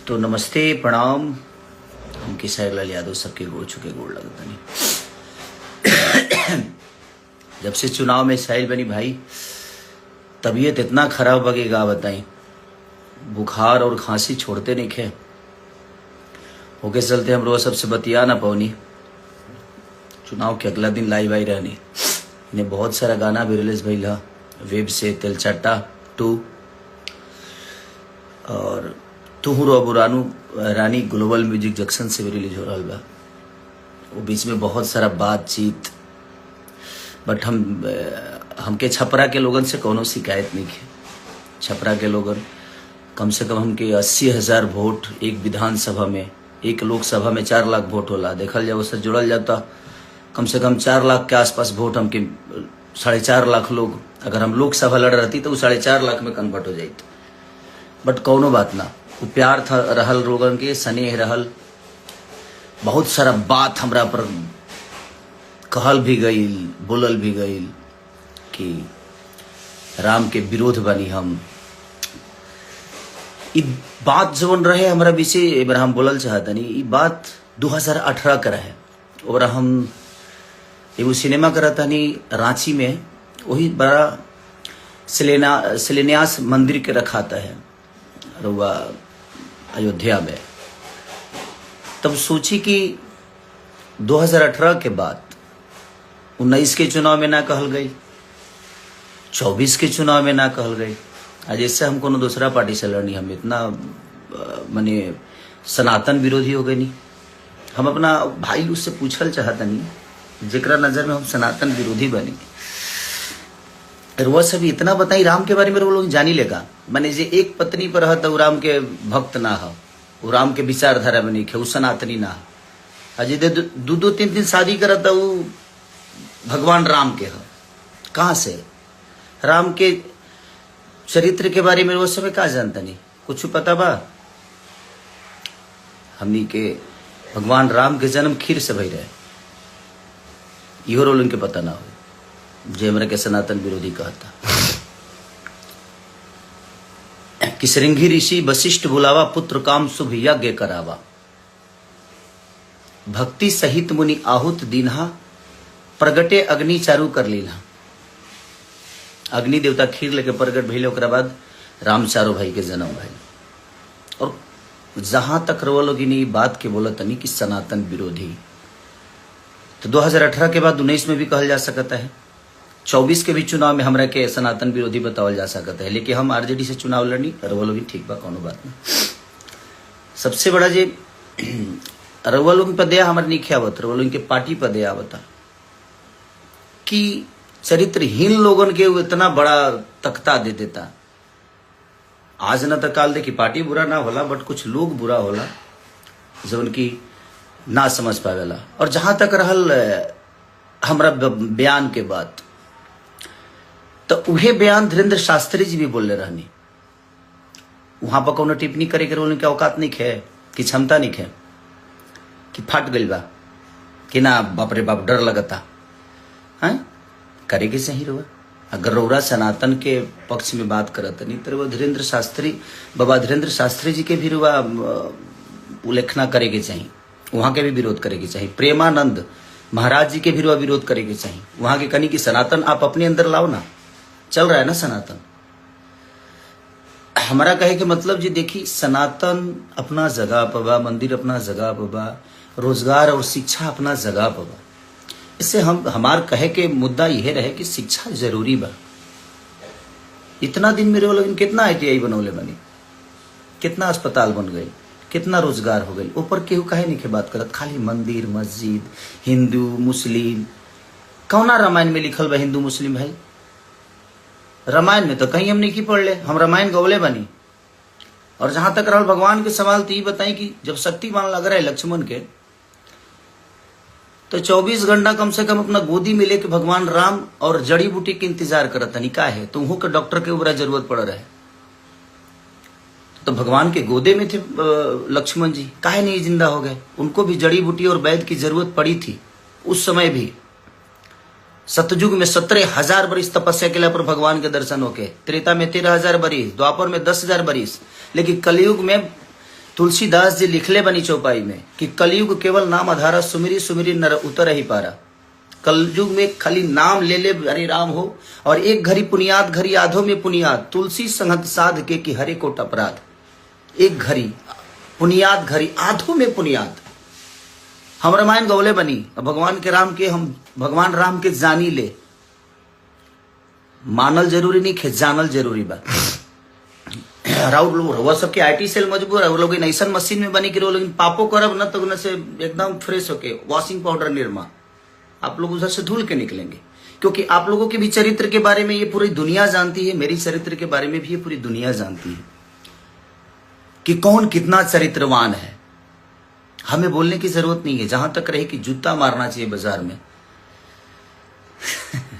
तो नमस्ते प्रणाम। हम किसार लाल यादव सबके गोड़ छुके गोड़ लगता नहीं। जब से चुनाव में साइल बनी भाई, तबीयत इतना खराब बगेगा बताई। बुखार और खांसी छोड़ते नहीं खे होके चलते हम रोज सबसे बतिया ना पौनी। चुनाव के अगला दिन लाइव आई रहनी। इन्हें बहुत सारा गाना भी रिलीज भइला वेब से तेलचट्टा 2 और तुहू रो बुरानू रानी ग्लोबल म्यूजिक जंक्शन से भी रिलीज हो रहा बा। वो बीच में बहुत सारा बातचीत, बट हमके छपरा के लोगन से कोनो शिकायत नहीं है। छपरा के लोगन कम से कम हमके 80,000 वोट एक विधानसभा में, एक लोकसभा में 4 लाख वोट होला। देखल जाए उससे जुड़ल जाता कम से कम 4 लाख के आसपास वोट हमके 4.5 लाख लोग, अगर हम लोकसभा लड़ रहती तो 4.5 लाख में कन्वर्ट हो जाती। बट कौनो बात ना, वो प्यार था रहल लोगन के, स्नेह रहल। बहुत सारा बात हमरा पर कहल भी गईल, बोलल भी गईल कि राम के विरोध बनी हम। ई बात जवन रहे हमरा विषय एबर हम बोलल चाहतनी। ई बात 2018 का रहे। और हम एगो सिनेमा करतनी रांची में, वही बड़ा शिलान्यास मंदिर के रखाता है रुआ अयोध्या में। तब सोची कि 2018 के बाद 19 के चुनाव में ना कहल गई, 24 के चुनाव में ना कहल गई। आज इससे हम कोनो दूसरा पार्टी से लड़नी, हम इतना माने सनातन विरोधी हो गए नहीं। हम अपना भाई उससे पूछल चाहता नहीं जेकरा नजर में हम सनातन विरोधी बनी। वह सब इतना बताई राम के बारे में वो लोग जानी लेगा। माने जे एक पत्नी पर है तो राम के भक्त ना हो, वो राम के विचारधारा में नहीं है, वो सनातनी ना हो। अजय 2-3 शादी करता वो भगवान राम के है। कहाँ से राम के चरित्र के बारे में वो सब का जानता नहीं, कुछ पता बा। हमनी के भगवान राम के जन्म खीर से भई रहे, इहो रोल उनके पता ना हो जे हमरा के सनातन विरोधी कहता। कि श्रृंगी ऋषि वशिष्ठ बुलावा, पुत्र काम शुभ यज्ञ करावा। भक्ति सहित मुनि आहुत दीन्हा, प्रगटे अग्नि चारू कर लीला। अग्नि देवता खीर लेके प्रगट भइले, ओकरा बाद राम चारो भाई के जन्म भइल। और जहां तक रवा लोग इन बात के बोला तनी कि सनातन विरोधी, तो 2018 के बाद 19 में भी कहल जा सकता है, 24 के भी चुनाव में हमरा के सनातन विरोधी बतावल जा सकता है। लेकिन हम आरजेडी से चुनाव लड़नी, रवा लोग ठीक बा, कोनो बात नहीं। सबसे बड़ा जे रवा लोग पर दया हमारे नहीं आवत, रवा लोग के पार्टी पर दया आवता कि चरित्रहीन लोगन के इतना बड़ा तख्ता दे देता। आज न तो काल दे कि पार्टी बुरा ना होला, बट कुछ लोग बुरा होला जो उनकी ना समझ पावेला। और जहां तक रहल हमरा बयान के बात, तो उहे बयान धीरेन्द्र शास्त्री जी भी बोलले रहनी। वहां पर कोनो टिप्पणी करे के उनके औकात नहीं है, कि क्षमता नहीं है, कि फट गई बा, कि ना बाप रे बाप डर लगता है। करे के सही रहुआ। अगर रौरा सनातन के पक्ष में बात करत नहीं तो धीरेन्द्र शास्त्री, बाबा धीरेन्द्र शास्त्री जी के भी रुआ उल्लेखना करे के चाहिए, वहां के भी विरोध करे के चाहिए। प्रेमानंद महाराज जी के भी रुआ विरोध करे के चाहिए। वहां के कनी कि सनातन आप अपने अंदर लाओ ना, चल रहा है ना सनातन। हमारा कहे के मतलब जी देखी, सनातन अपना जगह पर बा, मंदिर अपना जगह पर बा, रोजगार और शिक्षा अपना जगह पर बा। इससे हमार कहे के मुद्दा यह रहे कि शिक्षा जरूरी बा। इतना दिन मेरे लोग कितना ITI बनौले बनी, कितना अस्पताल बन गए, कितना रोजगार हो गए। ऊपर केहू कहे नहीं के बात करत, खाली मंदिर मस्जिद, हिंदू मुस्लिम। कौना रामायण में लिखल बा हिंदू मुस्लिम भाई? रामायण में तो कहीं हम नहीं की पढ़ ले, हम रामायण गौले बनी। और जहां तक रहल भगवान के सवाल, तो ये बताई कि जब शक्तिमान लग रहा है लक्ष्मण के, तो 24 घंटा कम से कम अपना गोदी में लेके भगवान राम और जड़ी बूटी के इंतजार करता नहीं का है, तो उनको के डॉक्टर के ऊपर जरूरत पड़ रहा है। तो भगवान के गोदे में थे लक्ष्मण जी, काहे नहीं जिंदा हो गए? उनको भी जड़ी बूटी और वैद्य की जरूरत पड़ी थी उस समय भी। सतयुग में 17,000 बरिस तपस्या के पर भगवान के दर्शन होके, त्रेता में 13,000 बरिस, द्वापर में 10,000 बरिस, लेकिन कलयुग में तुलसीदास जी लिखले बनी चौपाई में कि कलयुग केवल नाम आधारा, सुमिरी सुमिरी नर उतर ही पारा। कलयुग में खाली नाम ले ले हरे राम हो, और एक घड़ी पुनियाद घड़ी आधो में पुनियाद, तुलसी संगत साध के कि हरे कोट अपराध। एक घड़ी पुनियाद घड़ी आधो में पुनियाद। हम रामायण गौले बनी, भगवान के राम के हम भगवान राम के जानी ले। मानल जरूरी नहीं खे, जानल जरूरी बा। राउर लोग वो सबके आईटी सेल मजबूर है, वो लोग ऐसा मशीन में बनी गिरो, लेकिन पापो करब न तो उनसे से एकदम फ्रेश होके वॉशिंग पाउडर निर्मा आप लोग उधर से धुल के निकलेंगे। क्योंकि आप लोगों के भी चरित्र के बारे में ये पूरी दुनिया जानती है, मेरी चरित्र के बारे में भी ये पूरी दुनिया जानती है कि कौन कितना चरित्रवान है। हमें बोलने की जरूरत नहीं है, जहां तक रहे कि जूता मारना चाहिए बाजार में।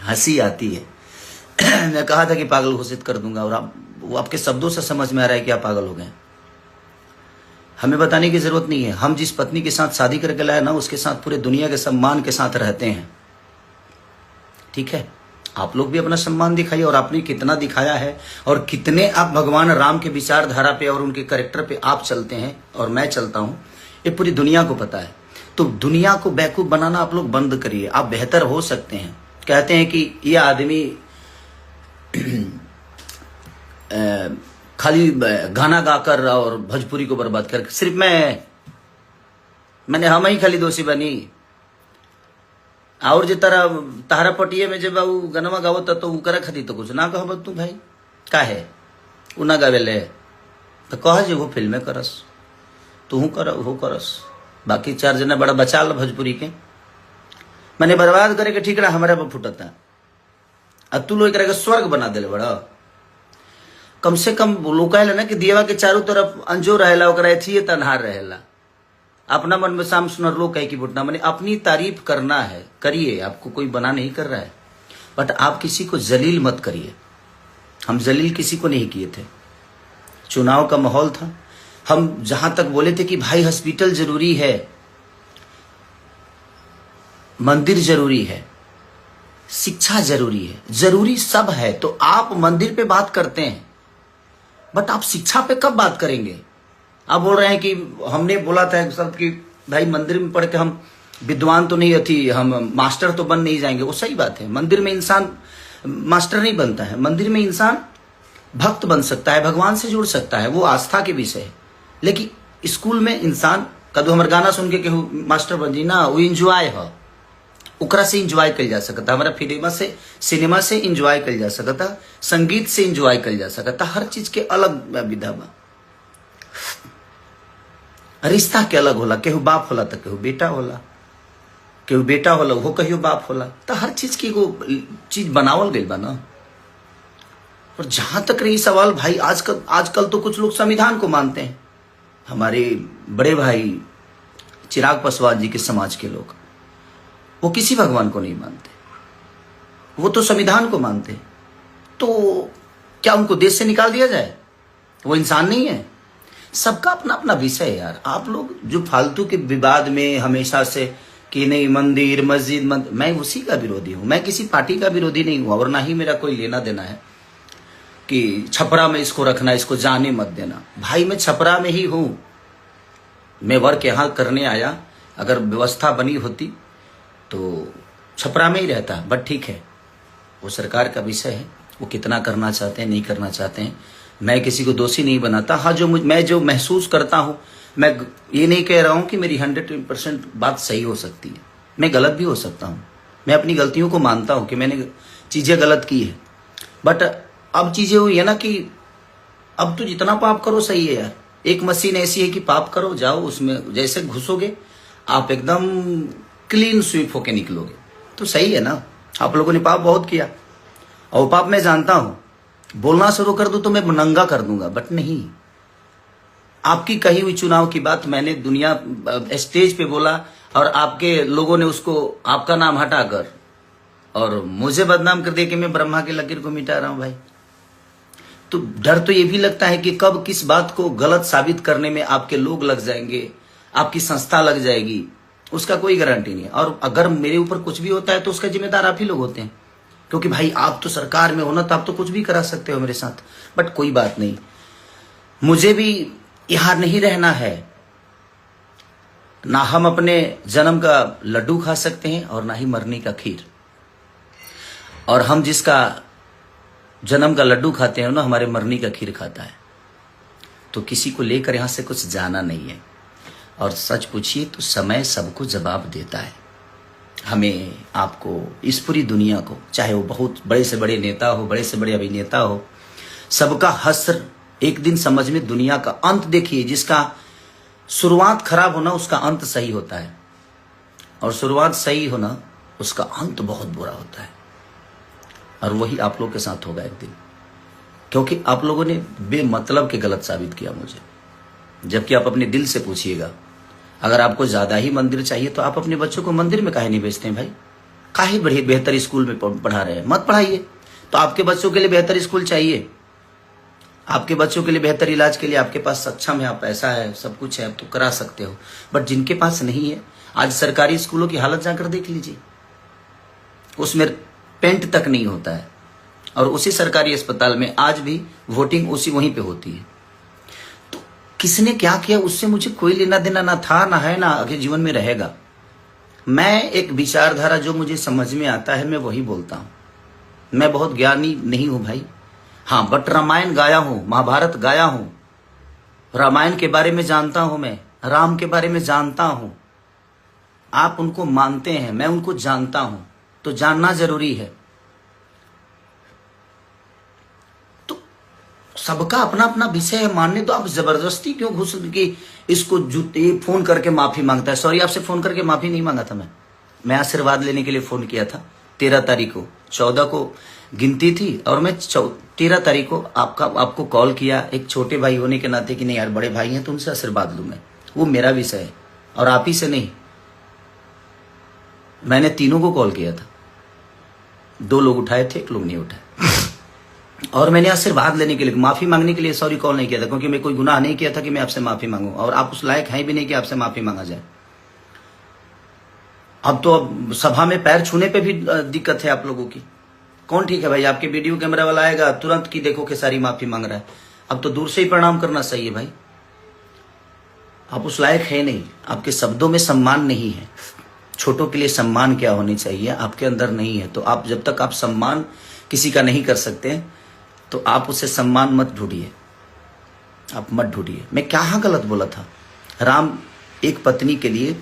हंसी आती है। मैं कहा था कि पागल घोषित कर दूंगा, और वो आपके शब्दों से समझ में आ रहा है कि आप पागल हो गए। हमें बताने की जरूरत नहीं है। हम जिस पत्नी के साथ शादी करके लाए ना, उसके साथ पूरे दुनिया के सम्मान के साथ रहते हैं। ठीक है, आप लोग भी अपना सम्मान दिखाइए, और आपने कितना दिखाया है, और कितने आप भगवान राम के विचारधारा पे और उनके कैरेक्टर पे आप चलते हैं और मैं चलता हूं, ये पूरी दुनिया को पता है। तो दुनिया को बेवकूफ बनाना आप लोग बंद करिए। आप बेहतर हो सकते हैं। कहते हैं कि ये आदमी खाली गाना गाकर और भोजपुरी को बर्बाद कर, सिर्फ मैंने हम ही खाली दोषी बनी। और जो तारा पटिए में जब वो गनवा गावत तो उकरा खाती तो कुछ ना कहो तू भाई का है उ ना गावेले तो कह जे वो फिल्में करस तू कर वो करस। बाकी 4 जना बड़ा बचा लो भोजपुरी के, मैंने बर्बाद करे के ठीक रहा हमारा पर फुटता। अब तू लोग के स्वर्ग बना दिले बड़ा। कम से कम लोग कहले ना कि दियवा के चारों तरफ अंजो रहेला, ओकरा एथिए तन्हार रहेला। अपना मन में शाम सुनर लोग कहे कि बुटना, मैंने अपनी तारीफ करना है, करिए, आपको कोई बना नहीं कर रहा है, बट आप किसी को जलील मत करिए। हम जलील किसी को नहीं किए थे। चुनाव का माहौल था, हम जहां तक बोले थे कि भाई हॉस्पिटल जरूरी है, मंदिर जरूरी है, शिक्षा जरूरी है, जरूरी सब है, तो आप मंदिर पे बात करते हैं, बट आप शिक्षा पे कब बात करेंगे? आप बोल रहे हैं कि हमने बोला था सब कि भाई मंदिर में पढ़ के हम विद्वान तो नहीं थी, हम मास्टर तो बन नहीं जाएंगे। वो सही बात है, मंदिर में इंसान मास्टर नहीं बनता है, मंदिर में इंसान भक्त बन सकता है, भगवान से जुड़ सकता है, वो आस्था के विषय है। लेकिन स्कूल में इंसान कदू हमारे गाना सुन के केहू मास्टर बन जी ना, वो इंजॉय है, उकरा से इंजॉय कर जा सकता, हमारा सिनेमा से इंजॉय कर जा सकता, संगीत से इंजॉय कर जा सकता, हर चीज के अलग विधा बा। रिश्ता के अलग होला, केहू बाप होला तो केहू बेटा होला, केहू बेटा होला वो कहियो बाप होला, तो हर चीज की वो चीज बनावल गई बा ना। और जहां तक रही सवाल भाई, आजकल तो कुछ लोग संविधान को मानते हैं। हमारे बड़े भाई चिराग पासवान जी के समाज के लोग, वो किसी भगवान को नहीं मानते, वो तो संविधान को मानते। तो क्या उनको देश से निकाल दिया जाए? वो इंसान नहीं है? सबका अपना अपना विषय है यार। आप लोग जो फालतू के विवाद में हमेशा से कि नहीं मंदिर मस्जिद मैं उसी का विरोधी हूं। मैं किसी पार्टी का विरोधी नहीं हूं, और ना ही मेरा कोई लेना देना है कि छपरा में इसको रखना, इसको जाने मत देना। भाई मैं छपरा में ही हूं, मैं वर्क यहां करने आया, अगर व्यवस्था बनी होती तो छपरा में ही रहता, बट ठीक है, वो सरकार का विषय है, वो कितना करना चाहते हैं नहीं करना चाहते हैं। मैं किसी को दोषी नहीं बनाता। हाँ, मैं जो महसूस करता हूं, मैं ये नहीं कह रहा हूं कि मेरी 100% बात सही हो सकती है, मैं गलत भी हो सकता हूं। मैं अपनी गलतियों को मानता हूं कि मैंने चीजें गलत की है, बट अब चीजें हुई है ना कि अब तो जितना पाप करो सही है यार। एक मशीन ऐसी है कि पाप करो, जाओ उसमें जैसे घुसोगे आप एकदम क्लीन स्वीप होके निकलोगे, तो सही है ना। आप लोगों ने पाप बहुत किया, और पाप मैं जानता हूं। बोलना शुरू कर दूं तो मैं नंगा कर दूंगा, बट नहीं। आपकी कही हुई चुनाव की बात मैंने दुनिया स्टेज पे बोला, और आपके लोगों ने उसको आपका नाम हटाकर और मुझे बदनाम कर दिया कि मैं ब्रह्मा के लकीर को मिटा रहा हूं भाई। तो डर तो ये भी लगता है कि कब किस बात को गलत साबित करने में आपके लोग लग जाएंगे, आपकी संस्था लग जाएगी, उसका कोई गारंटी नहीं है। और अगर मेरे ऊपर कुछ भी होता है तो उसका जिम्मेदार आप ही लोग होते हैं, क्योंकि भाई आप तो सरकार में हो ना, तो आप तो कुछ भी करा सकते हो मेरे साथ। बट कोई बात नहीं, मुझे भी यहां नहीं रहना है। ना हम अपने जन्म का लड्डू खा सकते हैं और ना ही मरने का खीर। और हम जिसका जन्म का लड्डू खाते हैं ना, हमारे मरने का खीर खाता है। तो किसी को लेकर यहां से कुछ जाना नहीं है। और सच पूछिए तो समय सबको जवाब देता है। हमें, आपको, इस पूरी दुनिया को, चाहे वो बहुत बड़े से बड़े नेता हो, बड़े से बड़े अभिनेता हो, सबका हश्र एक दिन समझ में। दुनिया का अंत देखिए, जिसका शुरुआत खराब होना उसका अंत सही होता है, और शुरुआत सही होना उसका अंत बहुत बुरा होता है। और वही आप लोग के साथ होगा एक दिन, क्योंकि आप लोगों ने बेमतलब के गलत साबित किया मुझे। जबकि आप अपने दिल से पूछिएगा, अगर आपको ज्यादा ही मंदिर चाहिए तो आप अपने बच्चों को मंदिर में काहे नहीं भेजते हैं भाई? काहे बढ़िया बेहतर स्कूल में पढ़ा रहे हैं? मत पढ़ाइए। तो आपके बच्चों के लिए बेहतर स्कूल चाहिए, आपके बच्चों के लिए बेहतर इलाज के लिए आपके पास सक्षम है, आप पैसा है, सब कुछ है, आप तो करा सकते हो। बट जिनके पास नहीं है, आज सरकारी स्कूलों की हालत जाकर देख लीजिए, उसमें पेंट तक नहीं होता है। और उसी सरकारी अस्पताल में आज भी वोटिंग उसी वहीं पे होती है। तो किसने क्या किया उससे मुझे कोई लेना देना ना था, ना है, ना आगे जीवन में रहेगा। मैं एक विचारधारा जो मुझे समझ में आता है मैं वही बोलता हूं। मैं बहुत ज्ञानी नहीं हूं भाई, हाँ, बट रामायण गाया हूं, महाभारत गाया हूं, रामायण के बारे में जानता हूं, मैं राम के बारे में जानता हूं। आप उनको मानते हैं, मैं उनको जानता हूं, तो जानना जरूरी है। तो सबका अपना अपना विषय है, मानने तो आप जबरदस्ती क्यों घुस के इसको जूते फोन करके माफी मांगता है? सॉरी, आपसे फोन करके माफी नहीं मांगा था मैं आशीर्वाद लेने के लिए फोन किया था 13 तारीख को। 14 को गिनती थी और मैं 13 तारीख को आपको कॉल किया, एक छोटे भाई होने के नाते कि नहीं यार बड़े भाई हैं तो उनसे आशीर्वाद लूं मैं, वो मेरा विषय है और आप ही से नहीं। मैंने तीनों को कॉल किया था, 2 लोग उठाए थे, 1 लोग नहीं उठाए। और मैंने आशीर्वाद लेने के लिए, माफी मांगने के लिए सॉरी कॉल नहीं किया था, क्योंकि मैं कोई गुनाह नहीं किया था कि मैं आपसे माफी मांगू, और आप उस लायक हैं भी नहीं कि आपसे माफी मांगा जाए। अब सभा में पैर छूने पे भी दिक्कत है आप लोगों की। कौन ठीक है भाई? आपके वीडियो कैमरा वाला आएगा तुरंत की देखो कि सारी माफी मांग रहा है। अब तो दूर से ही प्रणाम करना सही है भाई। आप उस लायक है नहीं, आपके शब्दों में सम्मान नहीं है। छोटों के लिए सम्मान क्या होनी चाहिए आपके अंदर नहीं है। तो आप जब तक आप सम्मान किसी का नहीं कर सकते तो आप उसे सम्मान मत ढूंढिए, आप मत ढूंढिए। मैं कहाँ गलत बोला था? राम एक पत्नी के लिए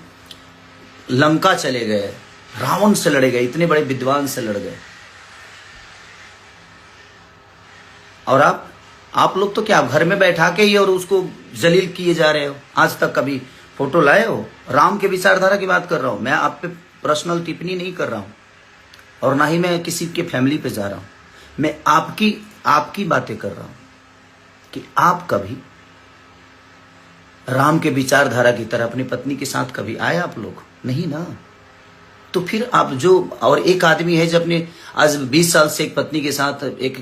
लंका चले गए, रावण से लड़े गए, इतने बड़े विद्वान से लड़ गए। और आप लोग तो क्या घर में बैठा के ही और उसको जलील किए जा रहे हो। आज तक कभी फोटो लाए हो? राम के विचारधारा की बात कर रहा हूं मैं, आप पे पर्सनल टिप्पणी नहीं कर रहा हूं और ना ही मैं किसी के फैमिली पे जा रहा हूं। मैं आपकी बातें कर रहा हूं कि आप कभी राम के विचारधारा की तरह अपनी पत्नी के साथ कभी आए? आप लोग नहीं ना। तो फिर आप जो, और एक आदमी है जो अपने आज 20 साल से एक पत्नी के साथ एक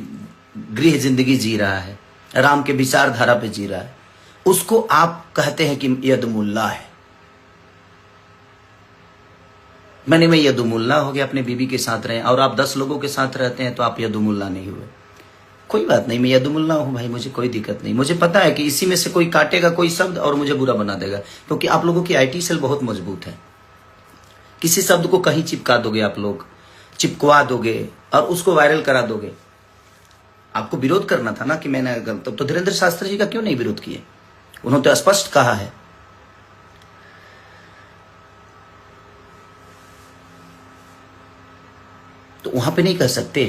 गृह जिंदगी जी रहा है, राम के विचारधारा पे जी रहा है, उसको आप कहते हैं कि यदुमुल्ला है। मैं यदुमुल्ला हो गया, अपने बीबी के साथ रहे, और आप 10 लोगों के साथ रहते हैं तो आप यदुमुल्ला नहीं हुए। कोई बात नहीं, मैं यदुमुल्ला हूं भाई, मुझे कोई दिक्कत नहीं। मुझे पता है कि इसी में से कोई काटेगा कोई शब्द और मुझे बुरा बना देगा, क्योंकि आप लोगों की आईटी सेल बहुत मजबूत है। किसी शब्द को कहीं चिपका दोगे, आप लोग चिपकवा दोगे और उसको वायरल करा दोगे। आपको विरोध करना था ना कि मैंने गलत, तो धीरेन्द्र शास्त्री जी का क्यों नहीं विरोध किए? उन्होंने तो स्पष्ट कहा है। तो वहां पे नहीं कह सकते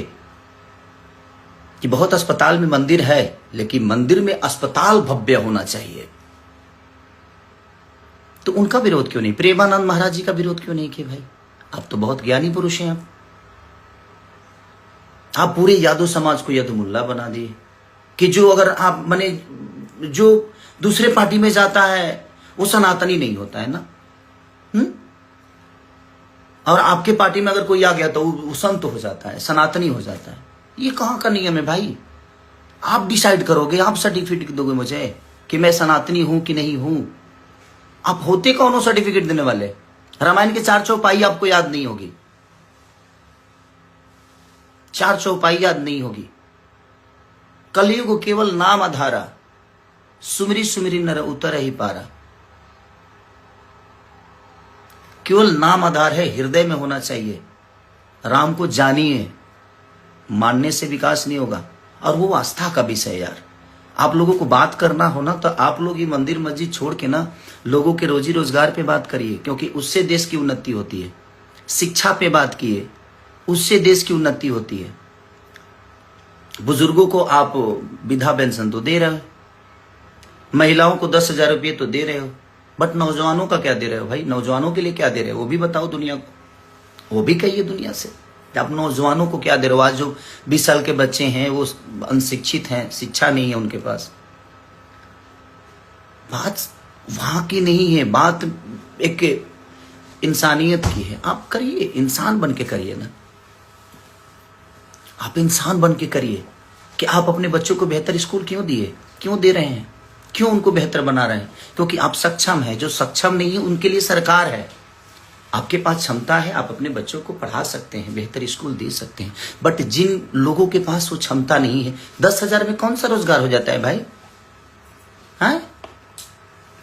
कि बहुत अस्पताल में मंदिर है, लेकिन मंदिर में अस्पताल भव्य होना चाहिए। तो उनका विरोध क्यों नहीं? प्रेमानंद महाराज जी का विरोध क्यों नहीं किए भाई? आप तो बहुत ज्ञानी पुरुष हैं। आप पूरे यादव समाज को यदुमुल्ला बना दिए कि जो अगर आप माने जो दूसरे पार्टी में जाता है वो सनातनी नहीं होता है ना। और आपके पार्टी में अगर कोई आ गया तो वो संत हो जाता है, सनातनी हो जाता है। ये कहां का नियम है भाई? आप डिसाइड करोगे, आप सर्टिफिकेट दोगे मुझे कि मैं सनातनी हूं कि नहीं हूं। आप होते कौन हो सर्टिफिकेट देने वाले? रामायण के 4 चौपाई आपको याद नहीं होगी, 4 चौपाई याद नहीं होगी। कलयुग केवल नाम आधारा, सुमिरी सुमिरी नर उतर ही पारा। केवल नाम आधार है, हृदय में होना चाहिए। राम को जानिए, मानने से विकास नहीं होगा। और वो आस्था का विषय यार। आप लोगों को बात करना हो ना तो आप लोग ये मंदिर मस्जिद छोड़ के ना लोगों के रोजी रोजगार पे बात करिए, क्योंकि उससे देश की उन्नति होती है। शिक्षा पे बात किए, उससे देश की उन्नति होती है। बुजुर्गों को आप विधवा पेंशन तो दे रहे हो, महिलाओं को 10,000 रुपये तो दे रहे हो, बट नौजवानों का क्या दे रहे हो भाई? नौजवानों के लिए क्या दे रहे हो वो भी बताओ दुनिया को। वो भी कहिए दुनिया से आप नौजवानों को क्या दे रहे हो। आज जो 20 साल के बच्चे हैं वो अनशिक्षित हैं, शिक्षा नहीं है उनके पास। बात वहां की नहीं है, बात एक इंसानियत की है। आप करिए, इंसान बन के करिए ना, आप इंसान बन के करिए कि आप अपने बच्चों को बेहतर स्कूल क्यों दिए, क्यों दे रहे हैं, क्यों उनको बेहतर बना रहे हैं? क्योंकि आप सक्षम हैं। जो सक्षम नहीं है उनके लिए सरकार है। आपके पास क्षमता है, आप अपने बच्चों को पढ़ा सकते हैं, बेहतर स्कूल दे सकते हैं। बट जिन लोगों के पास वो क्षमता नहीं है, 10,000 में कौन सा रोजगार हो जाता है भाई? हाँ,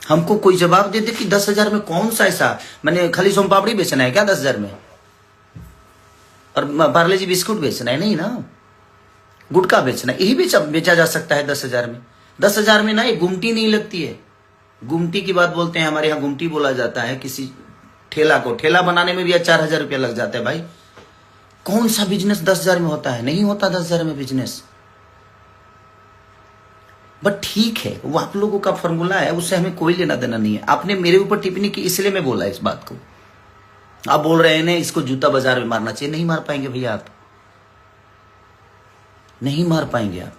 हमको कोई जवाब दे दे कि 10,000 में कौन सा ऐसा, मैंने खाली सोम पापड़ी बेचना है क्या 10,000 में? और पार्ले जी बिस्कुट बेचना है? नहीं ना, गुटखा बेचना है, यही बेचा जा सकता है 10,000 में। 10,000 में ना एक गुमटी नहीं लगती है। गुमटी की बात बोलते हैं, हमारे यहाँ गुमटी बोला जाता है किसी ठेला को। ठेला बनाने में भी 4,000 रुपया लग जाता है भाई। कौन सा बिजनेस 10,000 में होता है? नहीं होता 10,000 में बिजनेस। बट ठीक है, वो आप लोगों का फॉर्मूला है, उससे हमें कोई लेना देना नहीं है। आपने मेरे ऊपर टिप्पणी की इसलिए मैं बोला इस बात को। आप बोल रहे हैं ना इसको जूता बाजार में मारना चाहिए। नहीं मार पाएंगे भैया, आप नहीं मार पाएंगे। आप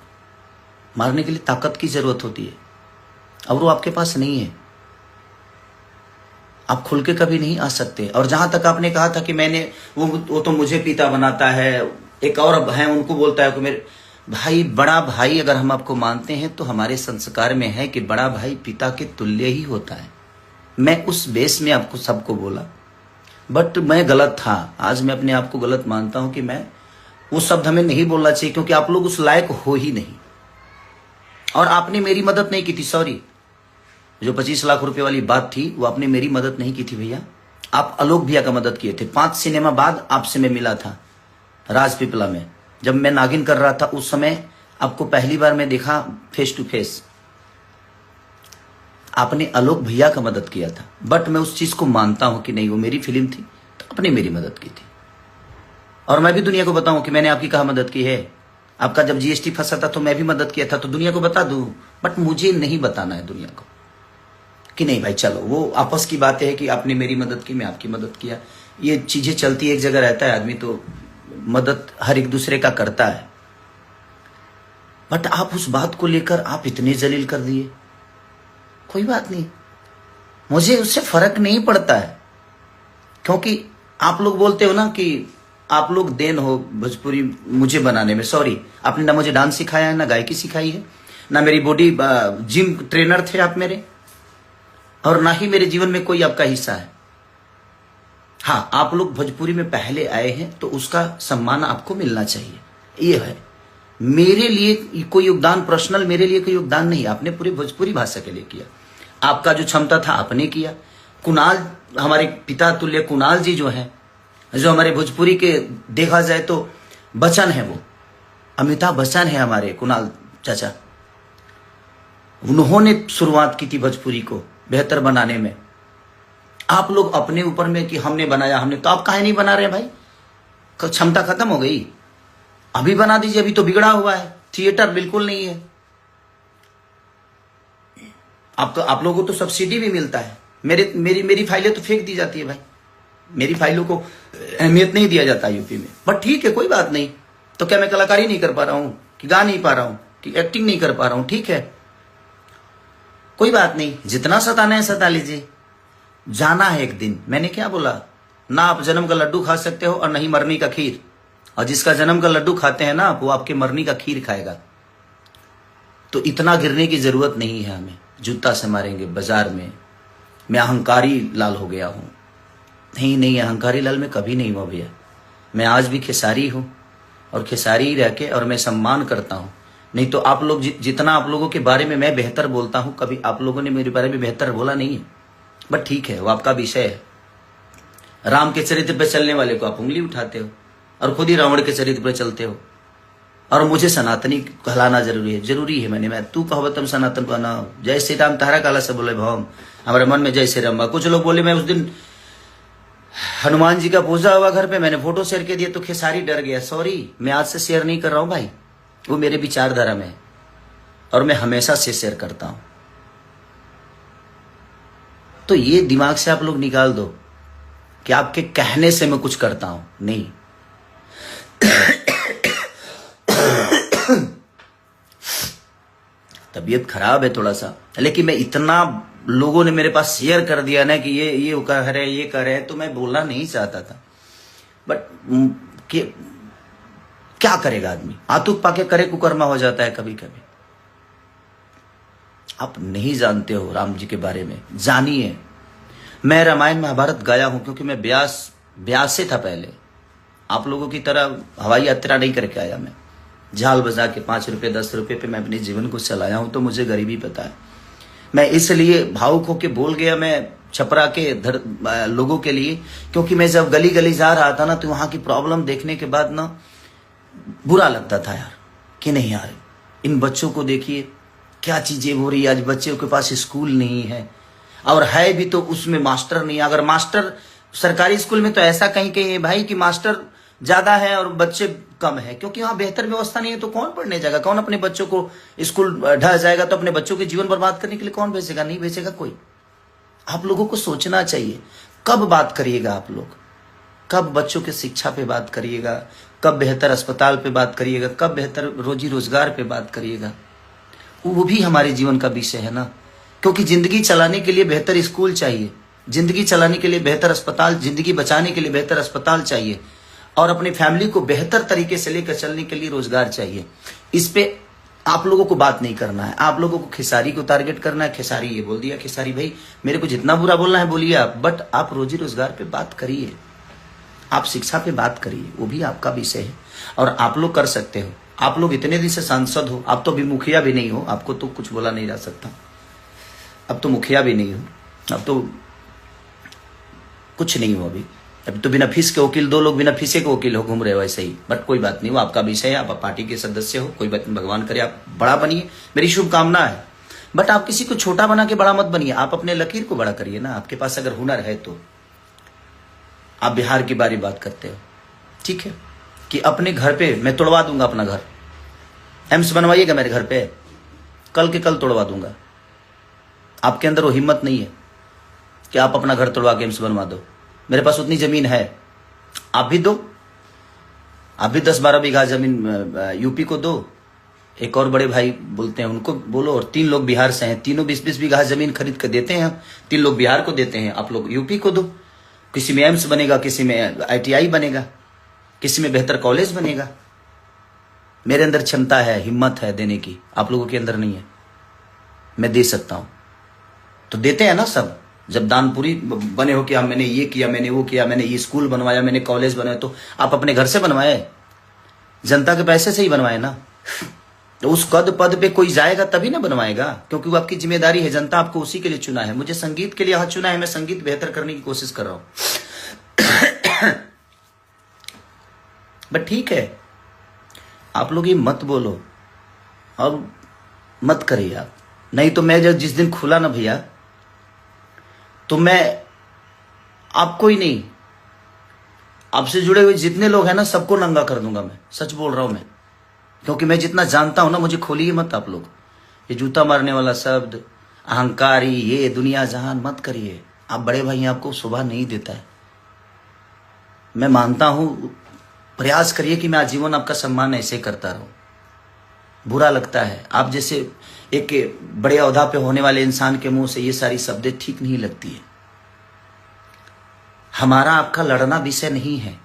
मारने के लिए ताकत की जरूरत होती है और वो आपके पास नहीं है। आप खुल के कभी नहीं आ सकते। और जहां तक आपने कहा था कि मैंने वो तो मुझे पिता बनाता है, एक और है उनको बोलता है कि मेरे भाई, बड़ा भाई अगर हम आपको मानते हैं तो हमारे संस्कार में है कि बड़ा भाई पिता के तुल्य ही होता है। मैं उस बेस में आपको सबको बोला, बट मैं गलत था। आज मैं अपने आप को गलत मानता हूं कि मैं वो शब्द हमें नहीं बोलना चाहिए, क्योंकि आप लोग उस लायक हो ही नहीं। और आपने मेरी मदद नहीं की थी, सॉरी। जो 25 लाख रुपए वाली बात थी वो आपने मेरी मदद नहीं की थी भैया। आप आलोक भैया का मदद किए थे। 5 सिनेमा बाद आपसे मैं मिला था राजपीपला में, जब मैं नागिन कर रहा था। उस समय आपको पहली बार मैं देखा फेस टू फेस। आपने आलोक भैया का मदद किया था। बट मैं उस चीज को मानता हूं कि नहीं, वो मेरी फिल्म थी तो आपने मेरी मदद की थी। और मैं भी दुनिया को बताऊं कि मैंने आपकी कहा मदद की है। आपका जब जीएसटी फंसा था तो मैं भी मदद किया था, तो दुनिया को बता दूं। बट मुझे नहीं बताना है दुनिया को कि नहीं भाई चलो, वो आपस की बात है कि आपने मेरी मदद की, मैं आपकी मदद किया। ये चीजें चलती है, एक जगह रहता है आदमी तो मदद हर एक दूसरे का करता है। बट आप उस बात को लेकर आप इतने जलील कर दिए। कोई बात नहीं, मुझे उससे फर्क नहीं पड़ता है। क्योंकि आप लोग बोलते हो ना कि आप लोग देन हो भोजपुरी मुझे बनाने में। सॉरी, आपने ना मुझे डांस सिखाया है, ना गायकी सिखाई है, ना मेरी बॉडी जिम ट्रेनर थे आप मेरे, और ना ही मेरे जीवन में कोई आपका हिस्सा है। हाँ, आप लोग भोजपुरी में पहले आए हैं तो उसका सम्मान आपको मिलना चाहिए। ये है मेरे लिए कोई योगदान, पर्सनल मेरे लिए कोई योगदान नहीं। आपने पूरी भोजपुरी भाषा के लिए किया। आपका जो क्षमता था आपने किया। कुणाल, हमारे पिता तुल्य कुणाल जी जो है, जो हमारे भोजपुरी के देखा जाए तो बच्चन है, वो अमिताभ बच्चन है हमारे कुणाल चाचा। उन्होंने शुरुआत की थी भोजपुरी को बेहतर बनाने में। आप लोग अपने ऊपर में कि हमने बनाया, हमने, तो आप काहे नहीं बना रहे भाई? क्षमता खत्म हो गई, अभी बना दीजिए। अभी तो बिगड़ा हुआ है, थिएटर बिल्कुल नहीं है। आप लोगों को तो सब्सिडी भी मिलता है। मेरी फाइलें तो फेंक दी जाती है भाई। मेरी फाइलों को अहमियत नहीं दिया जाता यूपी में। बट ठीक है, कोई बात नहीं। तो क्या मैं कलाकारी नहीं कर पा रहा हूं, कि गा नहीं पा रहा हूं, कि एक्टिंग नहीं कर पा रहा हूं? ठीक है, कोई बात नहीं। जितना सताना है सता लीजिए, जाना है एक दिन। मैंने क्या बोला? ना आप जन्म का लड्डू खा सकते हो और नहीं मरनी का खीर। और जिसका जन्म का लड्डू खाते हैं ना, वो आपके मरनी का खीर खाएगा। तो इतना गिरने की जरूरत नहीं है हमें। जूता से मारेंगे बाजार में। मैं अहंकारी लाल हो गया हूं? नहीं, अहंकारी लाल में कभी नहीं हुआ भैया। मैं आज भी खेसारी हूं और खेसारी रह के, और मैं सम्मान करता हूं नहीं तो आप लोग जितना आप लोगों के बारे में मैं बेहतर बोलता हूं, कभी आप लोगों ने मेरे बारे में बेहतर बोला नहीं है। बट ठीक है, वो आपका विषय है। राम के चरित्र पर चलने वाले को आप उंगली उठाते हो और खुद ही रावण के चरित्र पर चलते हो। और मुझे सनातनी कहलाना जरूरी है। मैं तू कहो तुम सनातन को ना, जय श्री राम तारा काला से बोले भाव हमारे मन में जय श्री राम। कुछ लोग बोले मैं उस दिन हनुमान जी का पूजा हुआ घर पे, मैंने फोटो शेयर कर दिया तो खेसारी डर गया। सॉरी, मैं आज से शेयर नहीं कर रहा हूं भाई, वो मेरे विचारधारा में है और मैं हमेशा से शेयर करता हूं। तो ये दिमाग से आप लोग निकाल दो कि आपके कहने से मैं कुछ करता हूं, नहीं। तबीयत खराब है थोड़ा सा, लेकिन मैं इतना लोगों ने मेरे पास शेयर कर दिया ना कि ये कर रहे, ये कर रहे, तो मैं बोलना नहीं चाहता था। बट क्या करेगा आदमी, आतुक पाके करे कुकर्मा हो जाता है कभी कभी। आप नहीं जानते हो राम जी के बारे में, जानिए। मैं रामायण महाभारत गाया हूं क्योंकि मैं ब्यास से था पहले। आप लोगों की तरह हवाई यात्रा नहीं करके आया मैं। झाल बजा के 5 रुपए 10 रुपए पे मैं अपने जीवन को चलाया हूं, तो मुझे गरीबी पता है। मैं इसलिए भावुक होके बोल गया मैं छपरा के लोगों के लिए, क्योंकि मैं जब गली गली जा रहा था ना, तो वहां की प्रॉब्लम देखने के बाद ना बुरा लगता था यार, कि नहीं यार इन बच्चों को देखिए क्या चीजें हो रही है। आज बच्चों के पास स्कूल नहीं है, और है भी तो उसमें मास्टर नहीं है। अगर मास्टर सरकारी स्कूल में तो ऐसा कहीं है भाई कि मास्टर ज्यादा है और बच्चे कम है, क्योंकि वहां बेहतर व्यवस्था नहीं है। तो कौन पढ़ने जाएगा, कौन अपने बच्चों को स्कूल ढह जाएगा, तो अपने बच्चों के जीवन बर्बाद करने के लिए कौन भेजेगा, नहीं भेजेगा कोई। आप लोगों को सोचना चाहिए, कब बात करिएगा आप लोग, कब बच्चों की शिक्षा पे बात करिएगा, कब बेहतर अस्पताल पे बात करिएगा, कब बेहतर रोजी रोजगार पे बात करिएगा। वो भी हमारे जीवन का विषय है ना, क्योंकि जिंदगी चलाने के लिए बेहतर स्कूल चाहिए, जिंदगी चलाने के लिए बेहतर अस्पताल, जिंदगी बचाने के लिए बेहतर अस्पताल चाहिए, और अपनी फैमिली को बेहतर तरीके से लेकर चलने के लिए रोजगार चाहिए। इस पे आप लोगों को बात नहीं करना है, आप लोगों को खेसारी को टारगेट करना है। खेसारी ये बोल दिया, खेसारी भाई मेरे को जितना बुरा बोलना है बोलिए आप, बट आप रोजी रोजगार पे बात करिए, आप शिक्षा पे बात करिए, वो भी आपका विषय है और आप लोग कर सकते हो। आप लोग इतने दिन से सांसद हो, आप तो अभी मुखिया भी नहीं हो, आपको तो कुछ बोला नहीं जा सकता। अब तो मुखिया भी नहीं हो, अब तो कुछ नहीं हो अभी तो बिना फीस के वकील, 2 लोग बिना फीसे के वकील हो घूम रहे हो ऐसे ही। बट कोई बात नहीं, वो आपका विषय है, आप पार्टी के सदस्य हो, कोई बात नहीं, भगवान करे आप बड़ा बनिए, मेरी शुभकामना है। बट आप किसी को छोटा बना के बड़ा मत बनिए, आप अपने लकीर को बड़ा करिए ना। आपके पास अगर हुनर है तो आप बिहार की बारी बात करते हो, ठीक है, कि अपने घर पे मैं तोड़वा दूंगा अपना घर, एम्स बनवाइएगा मेरे घर पे, कल के कल तोड़वा दूंगा। आपके अंदर वो हिम्मत नहीं है कि आप अपना घर तोड़वा के एम्स बनवा दो। मेरे पास उतनी जमीन है, आप भी दो, आप भी 10-12 बीघा जमीन यूपी को दो। एक और बड़े भाई बोलते हैं उनको बोलो, और 3 लोग बिहार से हैं, तीनों 20-20 बीघा जमीन खरीद कर देते हैं, 3 लोग बिहार को देते हैं, आप लोग यूपी को दो। किसी में एम्स बनेगा, किसी में ITI बनेगा, किसी में बेहतर कॉलेज बनेगा। मेरे अंदर क्षमता है, हिम्मत है देने की, आप लोगों के अंदर नहीं है। मैं दे सकता हूं, तो देते हैं ना सब। जब दानपुरी बने हो कि हाँ मैंने ये किया, मैंने वो किया, मैंने ये स्कूल बनवाया, मैंने कॉलेज बनवाया, तो आप अपने घर से बनवाए, जनता के पैसे से ही बनवाए ना। तो उस पद पे कोई जाएगा तभी ना बनवाएगा, क्योंकि वो आपकी जिम्मेदारी है, जनता आपको उसी के लिए चुना है। मुझे संगीत के लिए यहाँ चुना है, मैं संगीत बेहतर करने की कोशिश कर रहा हूं। बट ठीक है, आप लोग ये मत बोलो और मत करिए आप, नहीं तो मैं जब जिस दिन खुला ना भैया, तो मैं आपको ही नहीं, आपसे जुड़े हुए जितने लोग हैं ना सबको नंगा कर दूंगा। मैं सच बोल रहा हूं मैं, क्योंकि मैं जितना जानता हूं ना, मुझे खोलिए मत आप लोग। ये जूता मारने वाला शब्द, अहंकारी, ये दुनिया जहान मत करिए। आप बड़े भाई, आपको शोभा नहीं देता है, मैं मानता हूं। प्रयास करिए कि मैं आजीवन आपका सम्मान ऐसे करता रहूं। बुरा लगता है, आप जैसे एक बड़े ओहदा पे होने वाले इंसान के मुंह से ये सारी शब्दें ठीक नहीं लगती है। हमारा आपका लड़ना विषय नहीं है।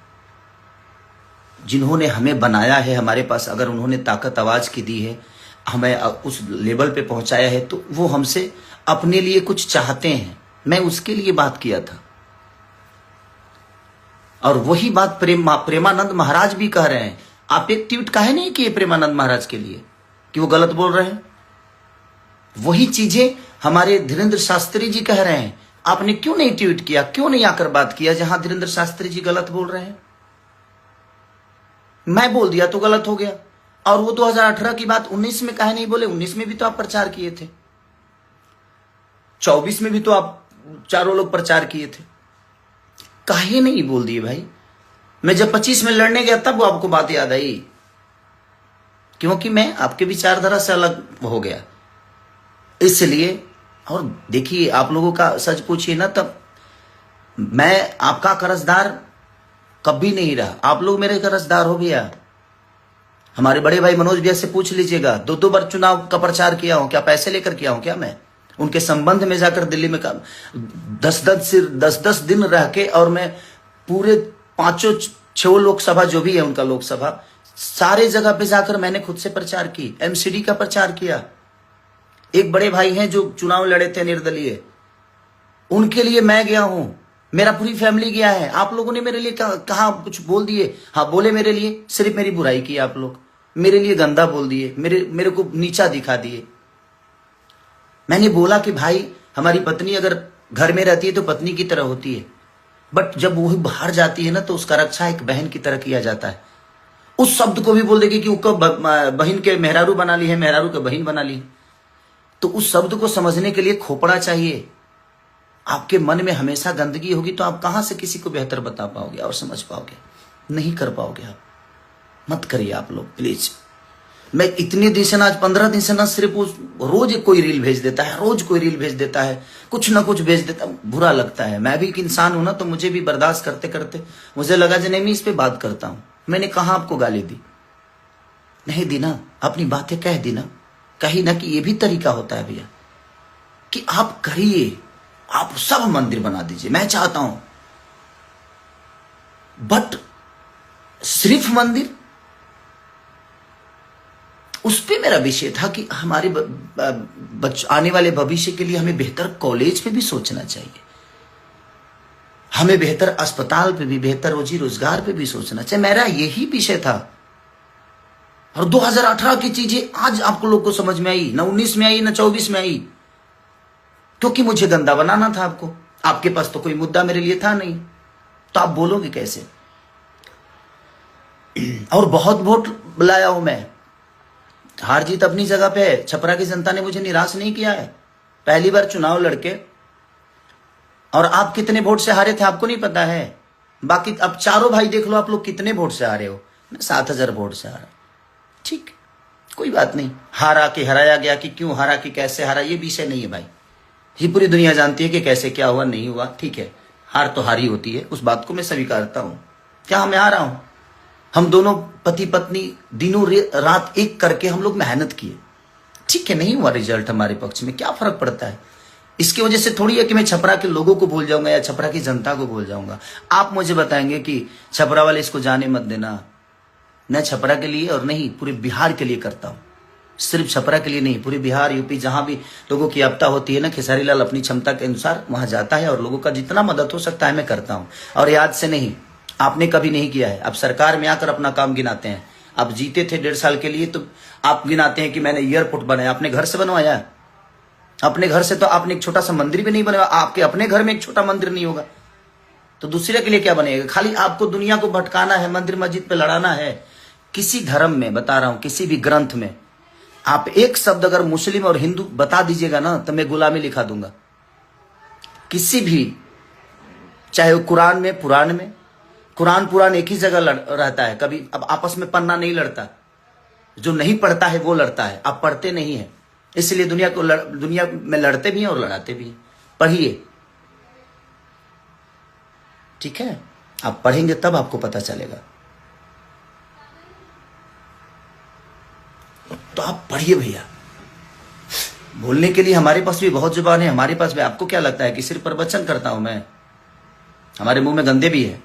जिन्होंने हमें बनाया है, हमारे पास अगर उन्होंने ताकत आवाज की दी है, हमें उस लेवल पे पहुंचाया है, तो वो हमसे अपने लिए कुछ चाहते हैं। मैं उसके लिए बात किया था, और वही बात प्रेमानंद महाराज भी कह रहे हैं। आप एक ट्वीट काहे नहीं किए प्रेमानंद महाराज के लिए? कि वो गलत बोल रहे हैं? वही चीजें हमारे धीरेन्द्र शास्त्री जी कह रहे हैं। आपने क्यों नहीं ट्वीट किया, क्यों नहीं आकर बात किया जहां धीरेन्द्र शास्त्री जी गलत बोल रहे हैं? मैं बोल दिया तो गलत हो गया। और वो 2018 की बात 19 में काहे नहीं बोले? 19 में भी तो आप प्रचार किए थे, 24 में भी तो आप चारों लोग प्रचार किए थे, काहे नहीं बोल दिए भाई? मैं जब 25 में लड़ने गया तब आपको बात याद आई, क्योंकि मैं आपके विचारधारा से अलग हो गया इसलिए। और देखिए, आप लोगों का सच पूछिए ना, तब मैं आपका कर्जदार कभी नहीं रहा। आप लोग मेरे कर्जदार हो भैया। हमारे बड़े भाई मनोज भैया से पूछ लीजिएगा, 2 बार चुनाव का प्रचार किया हूं क्या? पैसे लेकर किया हूं क्या? मैं उनके संबंध में जाकर दिल्ली में 10-10 दिन रह के, और मैं पूरे 5-6 लोकसभा जो भी है उनका लोकसभा, सारे जगह पे जाकर मैंने खुद से प्रचार की, एमसीडी का प्रचार किया। एक बड़े भाई हैं जो चुनाव लड़े थे निर्दलीय, उनके लिए मैं गया हूं, मेरा पूरी फैमिली गया है। आप लोगों ने मेरे लिए कहा कुछ बोल दिए? हाँ बोले, मेरे लिए सिर्फ मेरी बुराई की आप लोग, मेरे लिए गंदा बोल दिए, मेरे को नीचा दिखा दिए। मैंने बोला कि भाई, हमारी पत्नी अगर घर में रहती है तो पत्नी की तरह होती है, बट जब वो बाहर जाती है ना तो उसका रक्षा एक बहन की तरह किया जाता है। उस शब्द को भी बोल देगी कि उसको बहन के मेहरारू बना ली है, मेहरारू के बहन बना ली। तो उस शब्द को समझने के लिए खोपड़ा चाहिए। आपके मन में हमेशा गंदगी होगी तो आप कहां से किसी को बेहतर बता पाओगे और समझ पाओगे? नहीं कर पाओगे आप। मत करिए आप लोग प्लीज। मैं इतने दिन से ना, आज 15 दिन से ना, सिर्फ रोज कोई रील भेज देता है, रोज कोई रील भेज देता है, कुछ ना कुछ भेज देता है। बुरा लगता है। मैं भी एक इंसान हूं ना, तो मुझे भी बर्दाश्त करते करते मुझे लगा कि नहीं, मैं इस पे बात करता हूं। मैंने कहा आपको गाली दी? नहीं दी ना, अपनी बातें कह दी ना, कही ना कि ये भी तरीका होता है भैया, कि आप करिए, आप सब मंदिर बना दीजिए, मैं चाहता हूं, बट सिर्फ मंदिर, उस पे मेरा विषय था कि हमारे आने वाले भविष्य के लिए हमें बेहतर कॉलेज पे भी सोचना चाहिए, हमें बेहतर अस्पताल पे भी, बेहतर रोजी रोजगार पे भी सोचना चाहिए। मेरा यही विषय था। और 2018 की चीजें आज आपको लोग को समझ में आई, ना 19 में आई, ना 24 में आई, क्योंकि मुझे गंदा बनाना था आपको। आपके पास तो कोई मुद्दा मेरे लिए था नहीं, तो आप बोलोगे कैसे? और बहुत वोट लाया हूं मैं, हार जीत अपनी जगह पे है। छपरा की जनता ने मुझे निराश नहीं किया है। पहली बार चुनाव लड़के, और आप कितने वोट से हारे थे आपको नहीं पता है। बाकी अब चारों भाई देख लो, आप लोग कितने वोट से हारे हो। मैं 7,000 वोट से हारा। ठीक, कोई बात नहीं। हारा कि हराया गया, कि क्यों हारा, कि कैसे हारा, ये विषय नहीं है भाई। ये पूरी दुनिया जानती है कि कैसे क्या हुआ, नहीं हुआ। ठीक है, हार तो हारी होती है, उस बात को मैं स्वीकारता हूं। क्या मैं हारा हूं? हम दोनों पति पत्नी दिनों रात एक करके हम लोग मेहनत किए। ठीक है, नहीं हुआ रिजल्ट हमारे पक्ष में, क्या फर्क पड़ता है? इसकी वजह से थोड़ी है कि मैं छपरा के लोगों को भूल जाऊंगा या छपरा की जनता को भूल जाऊंगा। आप मुझे बताएंगे कि छपरा वाले इसको जाने मत देना। मैं छपरा के लिए और नहीं, पूरे बिहार के लिए करता हूं। सिर्फ छपरा के लिए नहीं, पूरे बिहार यूपी जहां भी लोगों की आपदा होती है ना, खेसारी लाल अपनी क्षमता के अनुसार वहां जाता है और लोगों का जितना मदद हो सकता है मैं करता हूं। और याद से नहीं, आपने कभी नहीं किया है। अब सरकार में आकर अपना काम गिनाते हैं। आप जीते थे 1.5 साल के लिए, तो आप गिनाते हैं कि मैंने एयरपोर्ट बनाया। अपने घर से बनवाया? अपने घर से तो आपने एक छोटा सा मंदिर भी नहीं बनवाया। आपके अपने घर में एक छोटा मंदिर नहीं होगा तो दूसरे के लिए क्या बनेगा? खाली आपको दुनिया को भटकाना है, मंदिर मस्जिद पे लड़ाना है। किसी धर्म में बता रहा हूं, किसी भी ग्रंथ में आप एक शब्द अगर मुस्लिम और हिंदू बता दीजिएगा ना, तो मैं गुलामी लिखा दूंगा। किसी भी, चाहे वो कुरान में, पुराण में, कुरान पुराण एक ही जगह रहता है, कभी अब आपस में पन्ना नहीं लड़ता। जो नहीं पढ़ता है वो लड़ता है, आप पढ़ते नहीं है, इसलिए दुनिया में लड़ते भी हैं और लड़ाते भी हैं। पढ़िए, ठीक है? आप पढ़ेंगे तब आपको पता चलेगा। तो आप पढ़िए भैया। बोलने के लिए हमारे पास भी बहुत जुबान है, हमारे पास भी। आपको क्या लगता है कि सिर्फ प्रवचन करता हूं मैं? हमारे मुंह में गंदे भी है।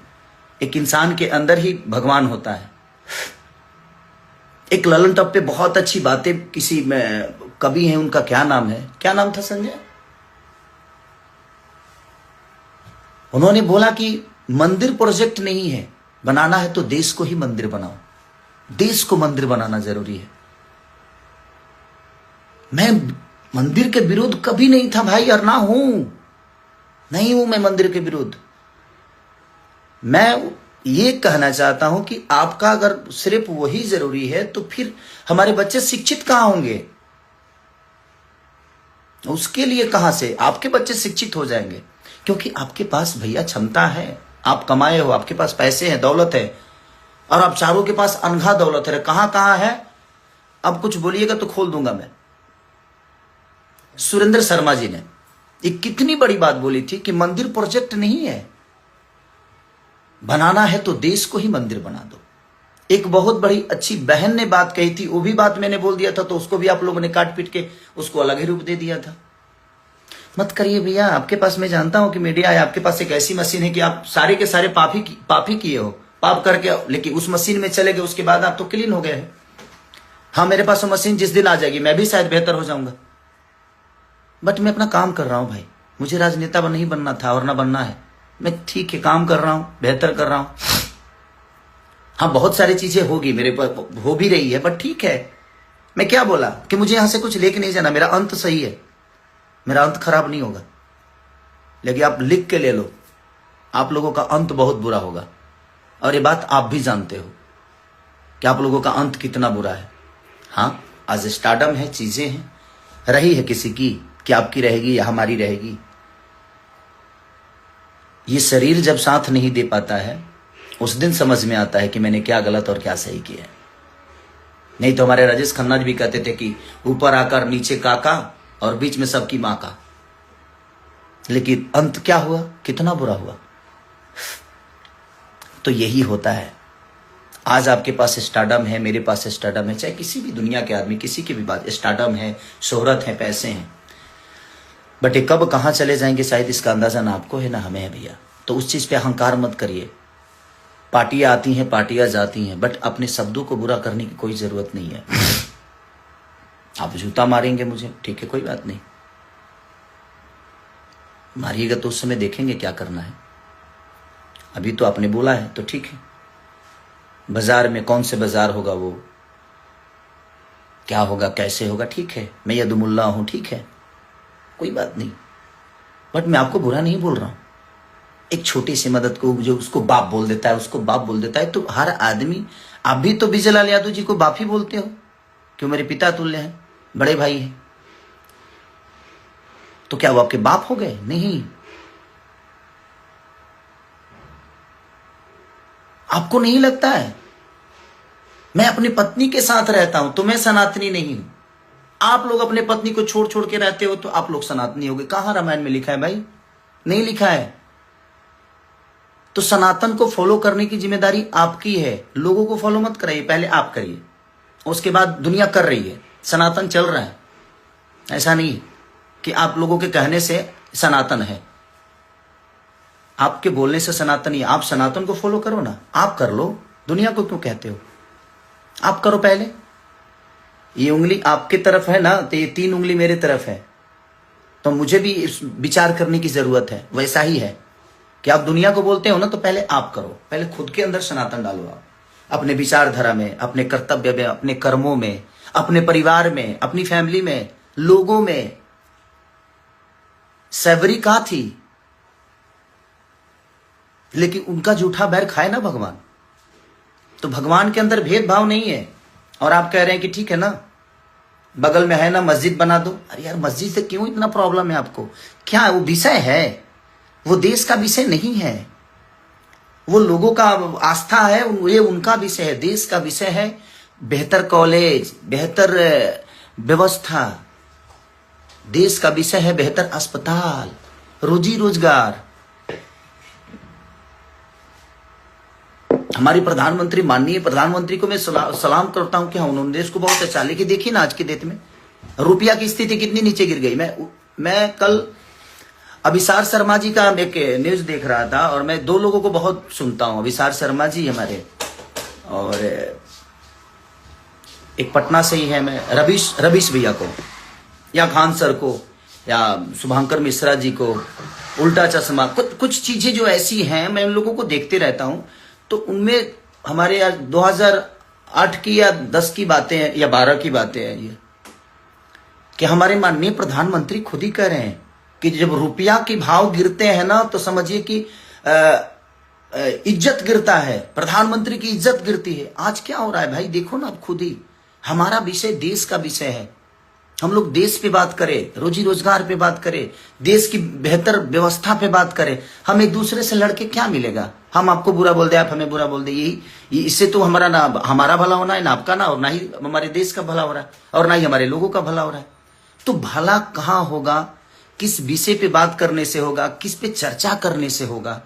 एक इंसान के अंदर ही भगवान होता है। एक ललन टॉप पे बहुत अच्छी बातें किसी में कवि हैं, उनका क्या नाम है, क्या नाम था संजय? उन्होंने बोला कि मंदिर प्रोजेक्ट नहीं है, बनाना है तो देश को ही मंदिर बनाओ। देश को मंदिर बनाना जरूरी है। मैं मंदिर के विरुद्ध कभी नहीं था भाई, और ना हूं, नहीं हूं मैं मंदिर के विरुद्ध। मैं ये कहना चाहता हूं कि आपका अगर सिर्फ वही जरूरी है तो फिर हमारे बच्चे शिक्षित कहां होंगे? उसके लिए कहां से आपके बच्चे शिक्षित हो जाएंगे? क्योंकि आपके पास भैया क्षमता है, आप कमाए हो, आपके पास पैसे हैं, दौलत है, और आप चारों के पास अनघा दौलत है। कहां कहां है? अब कुछ बोलिएगा तो खोल दूंगा मैं। सुरेंद्र शर्मा जी ने एक कितनी बड़ी बात बोली थी कि मंदिर प्रोजेक्ट नहीं है, बनाना है तो देश को ही मंदिर बना दो। एक बहुत बड़ी अच्छी बहन ने बात कही थी, वो भी बात मैंने बोल दिया था, तो उसको भी आप लोगों ने काट पीट के उसको अलग ही रूप दे दिया था। मत करिए भैया, आपके पास, मैं जानता हूं कि मीडिया है, आपके पास एक ऐसी मशीन है कि आप सारे के सारे पाप ही किए हो, पाप करके, लेकिन उस मशीन में चले गए, उसके बाद आप तो क्लीन हो गए हैं। हाँ, मेरे पास वो मशीन जिस दिन आ जाएगी मैं भी शायद बेहतर हो जाऊंगा, बट मैं अपना काम कर रहा हूं भाई। मुझे राजनेता नहीं बनना था और ना बनना है। मैं ठीक है, काम कर रहा हूं, बेहतर कर रहा हूं। हाँ, बहुत सारी चीजें होगी मेरे पास, हो भी रही है, बट ठीक है। मैं क्या बोला कि मुझे यहां से कुछ लेके नहीं जाना, मेरा अंत सही है, मेरा अंत खराब नहीं होगा। लेकिन आप लिख के ले लो, आप लोगों का अंत बहुत बुरा होगा, और ये बात आप भी जानते हो कि आप लोगों का अंत कितना बुरा है। हाँ, आज स्टारडम है, चीजें हैं, रही है किसी की, कि आपकी रहेगी या हमारी रहेगी। ये शरीर जब साथ नहीं दे पाता है, उस दिन समझ में आता है कि मैंने क्या गलत और क्या सही किया है। नहीं तो हमारे राजेश खन्ना जी भी कहते थे कि ऊपर आकर नीचे काका और बीच में सबकी मां का। लेकिन अंत क्या हुआ, कितना बुरा हुआ। तो यही होता है। आज आपके पास स्टारडम है, मेरे पास स्टारडम है, चाहे किसी भी दुनिया के आदमी, किसी की भी बात, स्टारडम है, शोहरत है, पैसे हैं, बट ये कब कहां चले जाएंगे शायद इसका अंदाजा ना आपको है ना हमें है भैया। तो उस चीज पे अहंकार मत करिए। पार्टियां आती हैं, पार्टियां जाती हैं, बट अपने शब्दों को बुरा करने की कोई जरूरत नहीं है। आप जूता मारेंगे मुझे, ठीक है, कोई बात नहीं, मारिएगा तो उस समय देखेंगे क्या करना है। अभी तो आपने बोला है तो ठीक है। बाजार में कौन से बाजार होगा, वो क्या होगा, कैसे होगा, ठीक है, मैं यदुमुल्ला हूं, ठीक है, कोई बात नहीं, बट मैं आपको बुरा नहीं बोल रहा हूं। एक छोटी सी मदद को जो उसको बाप बोल देता है, उसको बाप बोल देता है, तो हर आदमी, आप भी तो बिजलाल यादव जी को बाप ही बोलते हो, क्यों, मेरे पिता तुल्य हैं, बड़े भाई हैं, तो क्या वो आपके बाप हो गए? नहीं। आपको नहीं लगता है? मैं अपनी पत्नी के साथ रहता हूं तो मैं सनातनी नहीं हूं। आप लोग अपने पत्नी को छोड़ छोड़ के रहते हो तो आप लोग सनातनी हो गए। कहां रामायण में लिखा है भाई? नहीं लिखा है। तो सनातन को फॉलो करने की जिम्मेदारी आपकी है। लोगों को फॉलो मत कराइए, पहले आप करिए, उसके बाद दुनिया कर रही है, सनातन चल रहा है। ऐसा नहीं कि आप लोगों के कहने से सनातन है, आपके बोलने से सनातन ही। आप सनातन को फॉलो करो ना, आप कर लो, दुनिया को क्यों कहते हो? आप करो पहले। ये उंगली आपकी तरफ है ना, तो ये 3 उंगली मेरे तरफ है, तो मुझे भी विचार करने की जरूरत है। वैसा ही है कि आप दुनिया को बोलते हो ना, तो पहले आप करो, पहले खुद के अंदर सनातन डालो। आप अपने विचारधारा में, अपने कर्तव्य में, अपने कर्मों में, अपने परिवार में, अपनी फैमिली में, लोगों में। सैवरी कहां थी, लेकिन उनका जूठा बैर खाए ना भगवान। तो भगवान के अंदर भेदभाव नहीं है। और आप कह रहे हैं कि ठीक है ना, बगल में है ना, मस्जिद बना दो। अरे यार, मस्जिद से क्यों इतना प्रॉब्लम है आपको? क्या है वो? विषय है, वो देश का विषय नहीं है, वो लोगों का आस्था है, ये उनका विषय है। देश का विषय है बेहतर कॉलेज, बेहतर व्यवस्था। देश का विषय है बेहतर अस्पताल, रोजी रोजगार। हमारी प्रधानमंत्री, माननीय प्रधानमंत्री को मैं सलाम करता हूं कि हाँ, उन्होंने देश को बहुत अच्छा। लेकिन देखिए ना, आज की डेट में रुपया की स्थिति कितनी नीचे गिर गई। मैं कल अभिसार शर्मा जी का एक न्यूज देख रहा था, और मैं 2 लोगों को बहुत सुनता हूं, अभिसार शर्मा जी हमारे, और एक पटना से ही है, मैं रवीश भैया को, या खान सर को, या शुभांकर मिश्रा जी को, उल्टा चश्मा, कुछ चीजें जो ऐसी हैं, मैं उन लोगों को देखते रहता हूं। तो उनमें हमारे यार 2008 की या 10 की बातें हैं या 12 की बातें हैं ये, कि हमारे माननीय प्रधानमंत्री खुद ही कह रहे हैं कि जब रुपया के भाव गिरते हैं ना तो समझिए कि इज्जत गिरता है, प्रधानमंत्री की इज्जत गिरती है। आज क्या हो रहा है भाई, देखो ना आप खुद ही। हमारा विषय देश का विषय है, हम लोग देश पे बात करें, रोजी रोजगार पे बात करें, देश की बेहतर व्यवस्था पे बात करें। हम एक दूसरे से लड़के क्या मिलेगा? हम आपको बुरा बोल दे, आप हमें बुरा बोल दे, यही इससे तो हमारा भला होना है ना आपका, ना और ना ही हमारे देश का भला हो रहा है और ना ही हमारे लोगों का भला हो रहा है। तो भला कहाँ होगा? किस विषय पे बात करने से होगा, किस पे चर्चा करने से होगा?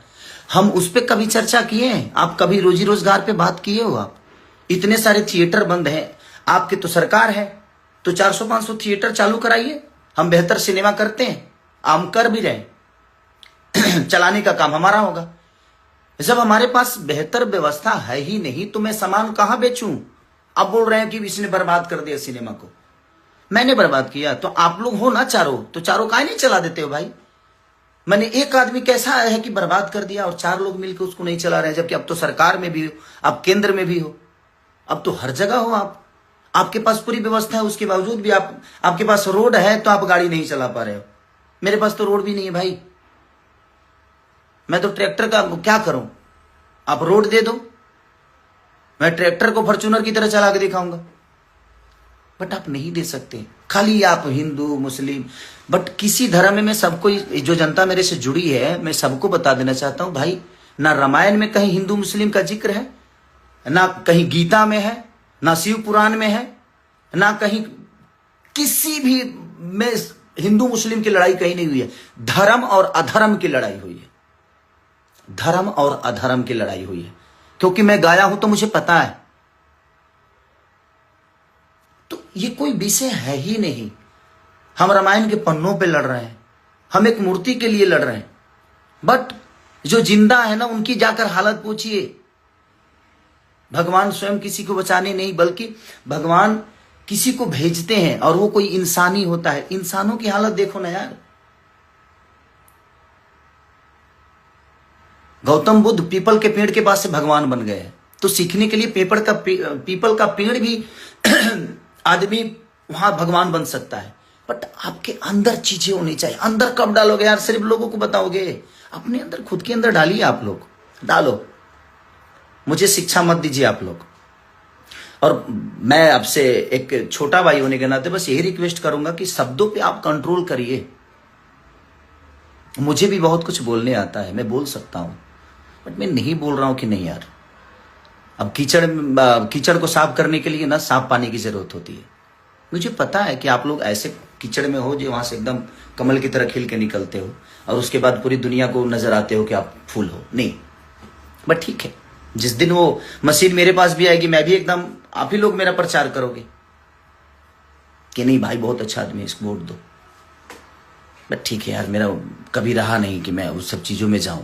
हम उस पे कभी चर्चा किए हैं? आप कभी रोजी रोजगार पे बात किए हो? आप इतने सारे थिएटर बंद हैं, आपके तो सरकार है, तो 400-500 थिएटर चालू कराइए। हम बेहतर सिनेमा करते हैं, हम कर भी रहे चलाने का काम हमारा होगा। जब हमारे पास बेहतर व्यवस्था है ही नहीं तो मैं सामान कहां बेचूं? आप बोल रहे हैं कि इसने बर्बाद कर दिया सिनेमा को। मैंने बर्बाद किया तो आप लोग हो ना चारों, तो चारों काहे नहीं चला देते हो भाई? मैंने एक आदमी कैसा है कि बर्बाद कर दिया और 4 लोग मिलकर उसको नहीं चला रहे हैं, जबकि अब तो सरकार में भी हो, अब केंद्र में भी हो, अब तो हर जगह हो आप। आपके पास पूरी व्यवस्था है, उसके बावजूद भी आपके पास रोड है तो आप गाड़ी नहीं चला पा रहे हो। मेरे पास तो रोड भी नहीं है भाई, मैं तो ट्रैक्टर का क्या करूं? आप रोड दे दो, मैं ट्रैक्टर को फॉर्च्यूनर की तरह चला के दिखाऊंगा, बट आप नहीं दे सकते। खाली आप हिंदू मुस्लिम, बट किसी धर्म में सबको, जो जनता मेरे से जुड़ी है, मैं सबको बता देना चाहता हूं भाई, ना रामायण में कहीं हिंदू मुस्लिम का जिक्र है, ना कहीं गीता में है, ना शिव पुराण में है, ना कहीं किसी भी में हिंदू मुस्लिम की लड़ाई कहीं नहीं हुई है। धर्म और अधर्म की लड़ाई हुई है, धर्म और अधर्म की लड़ाई हुई है। क्योंकि मैं गाया हूं तो मुझे पता है। तो ये कोई विषय है ही नहीं। हम रामायण के पन्नों पे लड़ रहे हैं, हम एक मूर्ति के लिए लड़ रहे हैं, बट जो जिंदा है ना उनकी जाकर हालत पूछिए। भगवान स्वयं किसी को बचाने नहीं, बल्कि भगवान किसी को भेजते हैं और वो कोई इंसानी होता है। इंसानों की हालत देखो ना यार। गौतम बुद्ध पीपल के पेड़ के पास से भगवान बन गए, तो सीखने के लिए पीपल का पेड़ भी आदमी वहां भगवान बन सकता है। बट आपके अंदर चीजें होनी चाहिए। अंदर कब डालोगे यार? सिर्फ लोगों को बताओगे? अपने अंदर, खुद के अंदर डालिए। आप लोग डालो, मुझे शिक्षा मत दीजिए आप लोग। और मैं आपसे एक छोटा भाई होने के नाते बस यही रिक्वेस्ट करूंगा कि शब्दों पे आप कंट्रोल करिए। मुझे भी बहुत कुछ बोलने आता है, मैं बोल सकता हूं, बट मैं नहीं बोल रहा हूं कि नहीं यार। अब कीचड़ को साफ करने के लिए ना साफ पानी की जरूरत होती है। मुझे पता है कि आप लोग ऐसे कीचड़ में हो जो वहां से एकदम कमल की तरह खिल के निकलते हो और उसके बाद पूरी दुनिया को नजर आते हो कि आप फूल हो। नहीं, बट ठीक है, जिस दिन वो मशीन मेरे पास भी आएगी, मैं भी एकदम, आप ही लोग मेरा प्रचार करोगे कि नहीं भाई बहुत अच्छा आदमी है, इसको वोट दो। बट ठीक है यार, मेरा कभी रहा नहीं कि मैं उस सब चीजों में जाऊं।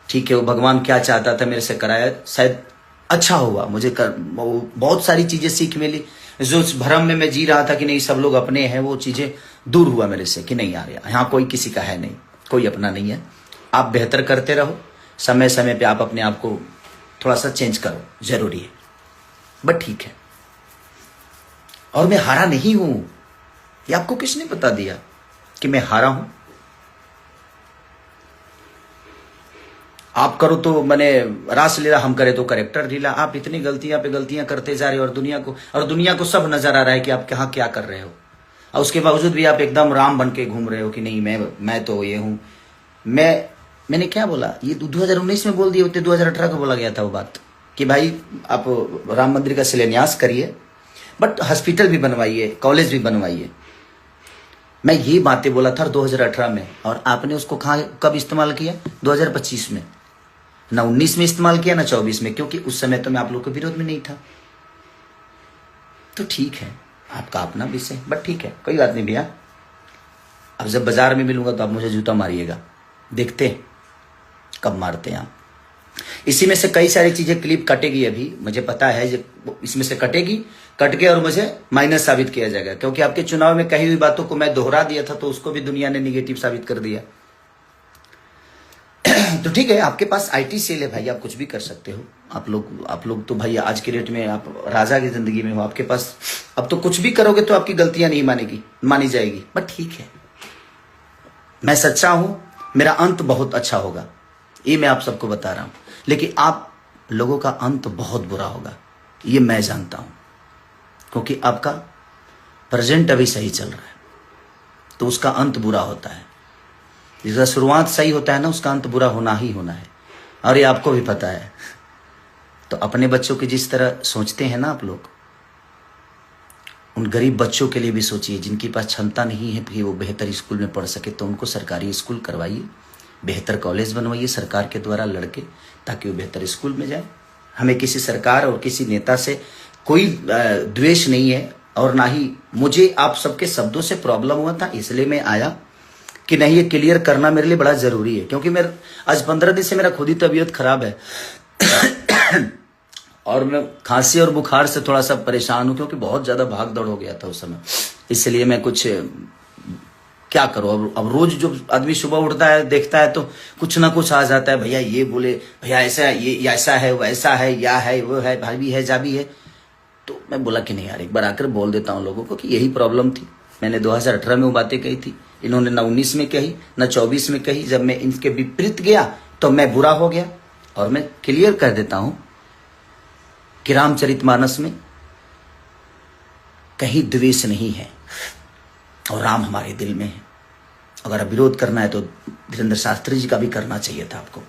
ठीक है, वो भगवान क्या चाहता था मेरे से कराया, शायद अच्छा हुआ। मुझे बहुत सारी चीजें सीख मिली। जो भ्रम में मैं जी रहा था कि नहीं सब लोग अपने हैं, वो चीजें दूर हुआ मेरे से कि नहीं यार, यहाँ कोई किसी का है नहीं, कोई अपना नहीं है। आप बेहतर करते रहो, समय समय पे आप अपने आप को थोड़ा सा चेंज करो, जरूरी है। बट ठीक है, और मैं हारा नहीं हूं। ये आपको किसने बता दिया कि मैं हारा हूं? आप करो तो मैंने रास लीला, हम करे तो करेक्टर लीला। आप इतनी गलतियां पे गलतियां करते जा रहे हो और दुनिया को सब नजर आ रहा है कि आप कहाँ क्या कर रहे हो, और उसके बावजूद भी आप एकदम राम बन के घूम रहे हो कि नहीं मैं तो ये हूं। मैंने क्या बोला? ये 2019 में बोल दिए होते, 2018 को बोला गया था वो बात कि भाई आप राम मंदिर का शिलान्यास करिए, बट हॉस्पिटल भी बनवाइए, कॉलेज भी बनवाइए। मैं ये बातें बोला था 2018 में, और आपने उसको कब इस्तेमाल किया? 2025 में। ना 19 में इस्तेमाल किया, ना 24 में, क्योंकि उस समय तो मैं आप लोग के विरोध में नहीं था। तो ठीक है, आपका अपना विषय, बट ठीक है, कोई बात नहीं भैया। अब जब बाजार में मिलूंगा तो आप मुझे जूता मारिएगा, देखते हैं कब मारते हैं आप। इसी में से कई सारी चीजें क्लिप कटेगी, अभी मुझे पता है इसमें से कटेगी, कट के और मुझे माइनस साबित किया जाएगा, क्योंकि आपके चुनाव में कही हुई बातों को मैं दोहरा दिया था, तो उसको भी दुनिया ने निगेटिव साबित कर दिया। तो ठीक है, आपके पास आईटी सेल है भाई, आप कुछ भी कर सकते हो। आप लोग तो भाई आज के डेट में आप राजा की जिंदगी में हो, आपके पास अब तो कुछ भी करोगे तो आपकी गलतियां नहीं मानी जाएगी। बट ठीक है, मैं सच्चा हूं, मेरा अंत बहुत अच्छा होगा, ये मैं आप सबको बता रहा हूं। लेकिन आप लोगों का अंत बहुत बुरा होगा, ये मैं जानता हूं, क्योंकि आपका प्रेजेंट अभी सही चल रहा है तो उसका अंत बुरा होता है। जिसका शुरुआत सही होता है ना, उसका अंत बुरा होना ही होना है, और ये आपको भी पता है। तो अपने बच्चों की जिस तरह सोचते हैं ना आप लोग, उन गरीब बच्चों के लिए भी सोचिए जिनके पास क्षमता नहीं है कि वो बेहतर स्कूल में पढ़ सके, तो उनको सरकारी स्कूल करवाइए, बेहतर कॉलेज बनवाइए सरकार के द्वारा लड़के, ताकि वो बेहतर स्कूल में जाए। हमें किसी सरकार और किसी नेता से कोई द्वेष नहीं है, और ना ही मुझे आप सबके शब्दों से प्रॉब्लम हुआ था, इसलिए मैं आया कि नहीं, ये क्लियर करना मेरे लिए बड़ा जरूरी है। क्योंकि मेरा आज 15 दिन से मेरा खुद ही तबीयत खराब है और मैं खांसी और बुखार से थोड़ा सा परेशान हूं, क्योंकि बहुत ज्यादा भाग दौड़ हो गया था उस समय। इसलिए मैं कुछ क्या करूं, अब रोज जो आदमी सुबह उठता है देखता है तो कुछ ना कुछ आ जाता है, भैया ये बोले, भैया ऐसा, ये ऐसा है, वैसा है, या है, वो है, भाभी है, जाबी है। तो मैं बोला कि नहीं यार, एक बार आकर बोल देता हूं लोगों को कि यही प्रॉब्लम थी। मैंने 2018 में वो बातें कही थी, इन्होंने ना 19 में कही ना 24 में कही। जब मैं इनके विपरीत गया तो मैं बुरा हो गया। और मैं क्लियर कर देता हूं कि रामचरितमानस में कहीं द्वेष नहीं है, और राम हमारे दिल में है। अगर आप विरोध करना है तो वीरेंद्र शास्त्री जी का भी करना चाहिए था, आपको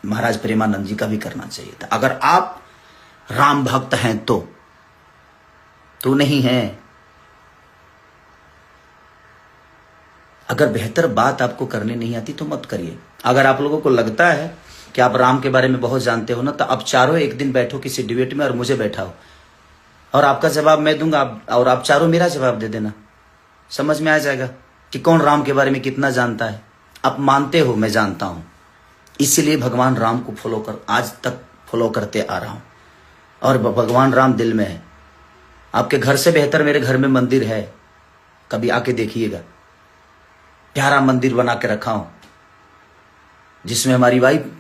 महाराज प्रेमानंद जी का भी करना चाहिए था। अगर आप राम भक्त हैं तो नहीं है। अगर बेहतर बात आपको करने नहीं आती तो मत करिए। अगर आप लोगों को लगता है कि आप राम के बारे में बहुत जानते हो ना, तो आप चारों एक दिन बैठो किसी डिबेट में और मुझे बैठाओ, और आपका जवाब मैं दूंगा, और आप चारों मेरा जवाब दे देना। समझ में आ जाएगा कि कौन राम के बारे में कितना जानता है। आप मानते हो, मैं जानता हूं, इसीलिए भगवान राम को आज तक फॉलो करते आ रहा हूं, और भगवान राम दिल में है। आपके घर से बेहतर मेरे घर में मंदिर है, कभी आके देखिएगा। प्यारा मंदिर बना के रखा हूं, जिसमें हमारी वाइफ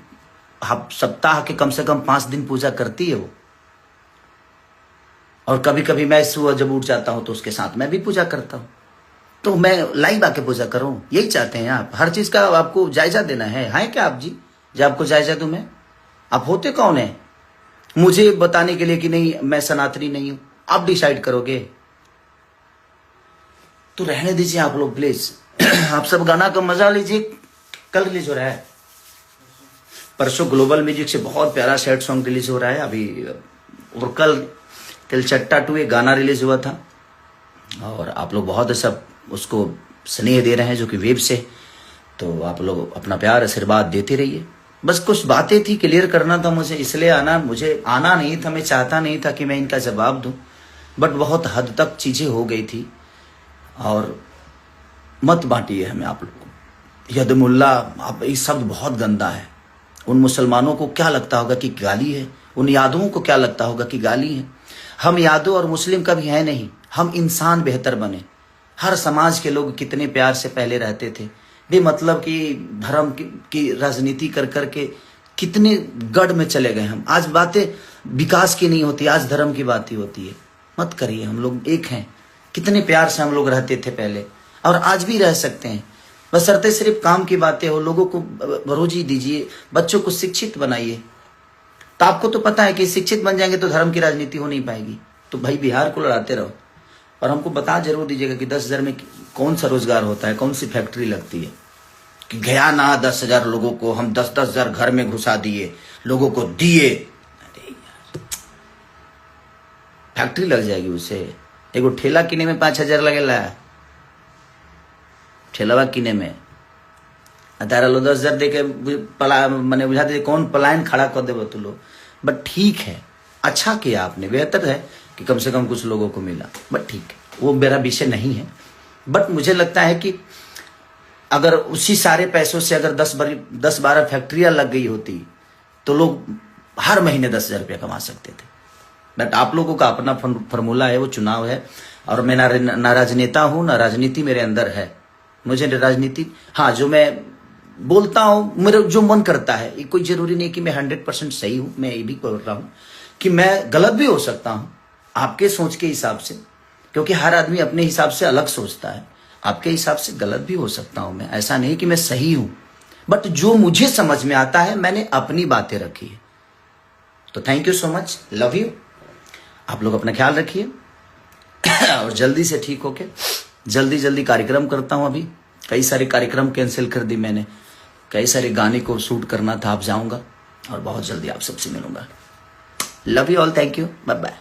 सप्ताह के कम से कम 5 दिन पूजा करती है वो। और कभी कभी मैं सुबह जब उठ जाता हूं तो उसके साथ मैं भी पूजा करता हूं। तो मैं लाइव आके पूजा करूं, यही चाहते हैं आप। हर चीज का आपको जायजा देना है क्या आप जी? जब आपको जायजा दूं मैं, आप होते कौन है मुझे बताने के लिए कि नहीं मैं सनातनी नहीं हूं? आप डिसाइड करोगे तो रहने दीजिए आप लोग प्लीज। आप सब गाना का मजा लीजिए। कल रिलीज हो रहा है, परसों ग्लोबल म्यूजिक से बहुत प्यारा सैड सॉन्ग रिलीज हो रहा है अभी, और कल तिलचट्टा 2 एक गाना रिलीज हुआ था, और आप लोग बहुत अच्छा उसको स्नेह दे रहे हैं, जो कि वेब से। तो आप लोग अपना प्यार आशीर्वाद देते रहिए। बस कुछ बातें थी, क्लियर करना था मुझे, इसलिए मुझे आना नहीं था। मैं चाहता नहीं था कि मैं इनका जवाब दूं, बट बहुत हद तक चीजें हो गई थी। और मत बांटिए हमें आप लोगों को। यदमुल्ला, आप ये शब्द बहुत गंदा है। उन मुसलमानों को क्या लगता होगा कि गाली है, उन यादवों को क्या लगता होगा कि गाली है। हम यादव और मुस्लिम कभी है नहीं, हम इंसान बेहतर बने। हर समाज के लोग कितने प्यार से पहले रहते थे, बेमतलब कि धर्म की राजनीति कर करके कितने गढ़ में चले गए हम। आज बातें विकास की नहीं होती, आज धर्म की बात ही होती है। मत करिए, हम लोग एक हैं। कितने प्यार से हम लोग रहते थे पहले, और आज भी रह सकते हैं। बशर्ते सिर्फ काम की बातें हो। लोगों को रोजी दीजिए, बच्चों को शिक्षित बनाइए। तो आपको तो पता है कि शिक्षित बन जाएंगे तो धर्म की राजनीति हो नहीं पाएगी। तो भाई बिहार को लड़ाते रहो, और हमको बता जरूर दीजिएगा कि 10,000 में कौन सा रोजगार होता है, कौन सी फैक्ट्री लगती है। कि गया ना 10,000 लोगों को हम 10,000 घर में घुसा दिए, लोगों को दिए। अरे यार, फैक्ट्री लग जाएगी उससे। एगो ठेला किने में 5,000 लगेला, ठेलावा किने में। तारा लो 10,000 दे के मैंने बुझा दे कौन पलायन खड़ा कर देव तू लोग। बट ठीक है, अच्छा किया आपने, बेहतर है कि कम से कम कुछ लोगों को मिला। बट ठीक है, वो मेरा विषय नहीं है। बट मुझे लगता है कि अगर उसी सारे पैसों से अगर 10-12 फैक्ट्रियां लग गई होती तो लोग हर महीने 10,000 रुपया कमा सकते थे। बट आप लोगों का अपना फॉर्मूला है, वो चुनाव है। और मैं ना राजनेता हूं, ना राजनीति मेरे अंदर है। मुझे राजनीति, हाँ, जो मैं बोलता हूं, मेरा जो मन करता है। ये कोई जरूरी नहीं कि मैं 100% सही हूं। मैं ये भी बोल रहा हूं कि मैं गलत भी हो सकता हूं आपके सोच के हिसाब से, क्योंकि हर आदमी अपने हिसाब से अलग सोचता है। आपके हिसाब से गलत भी हो सकता हूं मैं, ऐसा नहीं कि मैं सही हूं, बट जो मुझे समझ में आता है मैंने अपनी बातें रखी है। तो thank you so much, love you. आप लोग अपना ख्याल रखिए और जल्दी से ठीक होके जल्दी कार्यक्रम करता हूं। अभी कई सारे कार्यक्रम कैंसिल कर दी मैंने, कई सारे गाने को शूट करना था। आप जाऊंगा और बहुत जल्दी आप सबसे मिलूंगा। Love you all, thank you, bye bye.